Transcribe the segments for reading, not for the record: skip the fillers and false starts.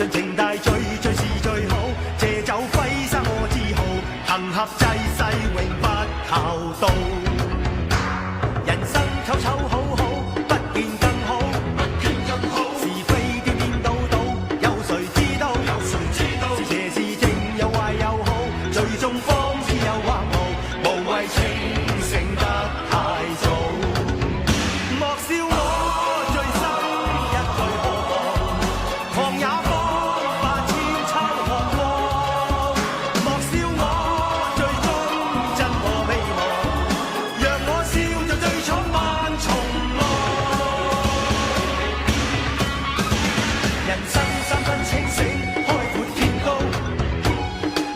盡情大醉，最是最好。借酒揮灑我自豪，行俠濟世永不後道。人生醜醜好好，不見更好，不見更好。是非顛顛倒倒，有誰知道？有誰知道？是邪是正，有壞有好，最終方知有或無，無謂清醒得太早。莫笑我醉生一醉何妨，狂也方發千秋寒光。莫笑我最終真我未忘，讓我笑着對闖萬重浪。人生三分清醒，開闊天高，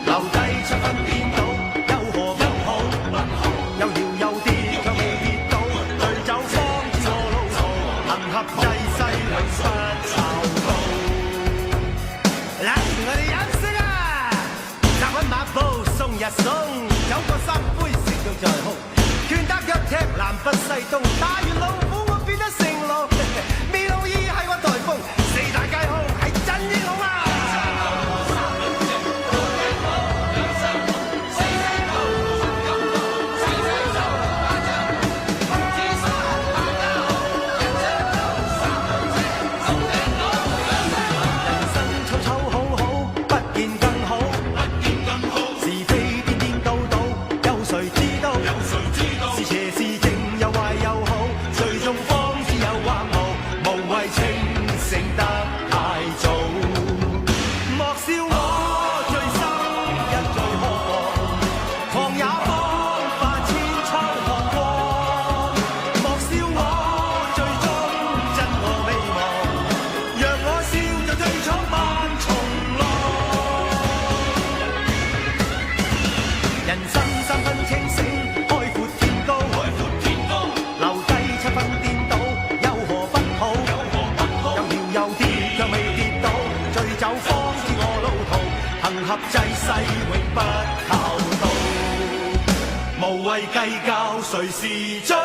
留低七分顛倒，有何不好？有搖有跌卻未跌倒，醉酒方知我路途，行俠濟世永不後道。嚟，我哋飲食啊！踏穩馬步送一送，酒過三杯食到再好，拳打腳踢南北西東，打完老虎我變得成龍，未老已係我颱風，四大皆空係真英雄啊！人生醜醜好好，不見更好，不見更好。是非顛顛倒倒，有誰知道？有誰知道？是邪是正，有壞有好，最終方知有或無，無謂清醒得太早。莫笑我醉生一醉何妨，狂也方發千秋寒光。莫笑我最終真我未忘，讓我笑着對闖萬重浪。人生三分清醒，開闊天高，留低七分顛倒，有何不好？有搖有跌卻未跌倒，醉酒方知我路途，行俠濟世永不後道。無謂計較誰是最